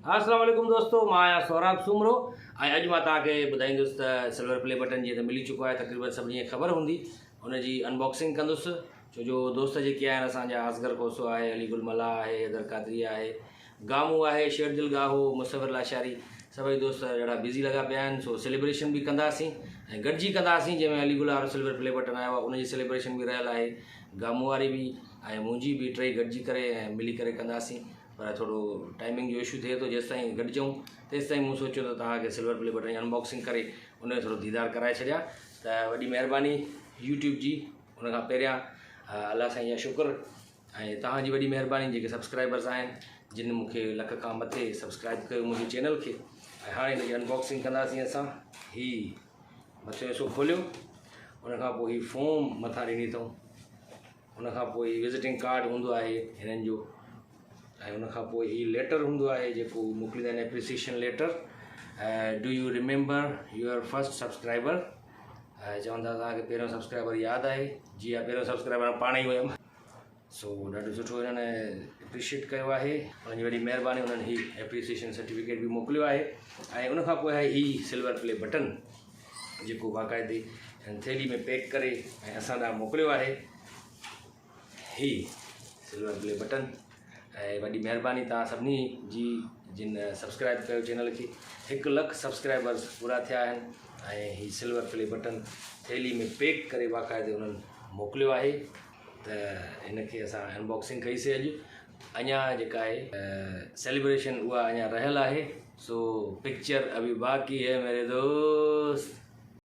अस्सलाम वालेकुम दोस्तों, मां आहियां सौराब सुमरो ऐं अॼु मां तव्हांखे ॿुधाईंदुसि त सिल्वर प्ले बटन जीअं त मिली चुको आहे, तक़रीबन सभिनी खे ख़बर हूंदी। हुनजी अनबॉक्सिंग कंदुसि छो जो दोस्त जेके आहिनि असांजा असगर कोसो आहे, अली गुल मला आहे, हैदर कादरी आहे, गामू आहे, शेरदिल गाहो, मुसवर लाशारी, सभई दोस्त ॾाढा बिज़ी लॻा पिया आहिनि। सो सेलिब्रेशन बि कंदासीं ऐं गॾिजी कंदासीं, जंहिंमें अली गुल वारो सिल्वर प्ले बटन आयो आहे उनजी सेलिब्रेशन बि रहियल आहे, गामू वारी बि ऐं मुंहिंजी बि, टई गॾिजी करे ऐं मिली करे कंदासीं। पर थोरो टाइमिंग जो इशू थिए थो, जेसि ताईं गॾिजूं तेसि ताईं मूं सोचियो त तव्हांखे सिल्वर प्ले बटन जी अनबॉक्सिंग करे उनजो थोरो दीदार कराए छॾिया। त वॾी महिरबानी यूट्यूब जी, उनखां पहिरियां अलाह साईं जा शुक्र ऐं तव्हांजी वॾी महिरबानी जेके सब्सक्राइबर्स आहिनि जिन मूंखे लख खां मथे सब्सक्राइब कयो मुंहिंजे चैनल खे। ऐं हाणे हिनजी अनबॉक्सिंग कंदासीं असां। हीअ मथे हिसो खोलियो, उनखां पोइ हीअ फॉर्म मथां ॾिनी अथऊं, उनखां पोइ हीअ विज़िटिंग कार्ड हूंदो आहे हिननि जो, ऐं उनखां पोइ हीअ लेटर हूंदो आहे जेको मोकिलींदा आहिनि, appreciation letter. Do you remember your first subscriber, चवंदा तव्हांखे पहिरियों सब्सक्राइबर यादि आहे? जी हा, पहिरियों सब्सक्राइबर पाण ई हुयमि। सो ॾाढो सुठो हिननि एप्रिशिएट कयो आहे, उन्हनि जी वॾी महिरबानी। उन्हनि हीअ एप्रिसिएशन सर्टिफिकेट बि मोकिलियो आहे ऐं उनखां पोइ आहे हीअ सिल्वर प्ले बटन जेको बाक़ाइदे थैली में पैक करे ऐं असां ॾांहुं मोकिलियो आहे। हीअ सिल्वर प्ले बटन ऐं वॾी महिरबानी तव्हां सभिनी जी जिन सब्सक्राइब कयो चैनल खे। 1 लख सब्सक्राइबर्स पूरा थिया आहिनि ऐं हीअ सिल्वर प्ले बटन थैली में पैक करे बाक़ाइदे उन्हनि मोकिलियो आहे। त हिनखे असां अनबॉक्सिंग कईसीं अॼु। अञा जेका आहे सेलिब्रेशन उहा अञा रहियल आहे। सो पिक्चर अभी बाक़ी है मेरे दोस्त।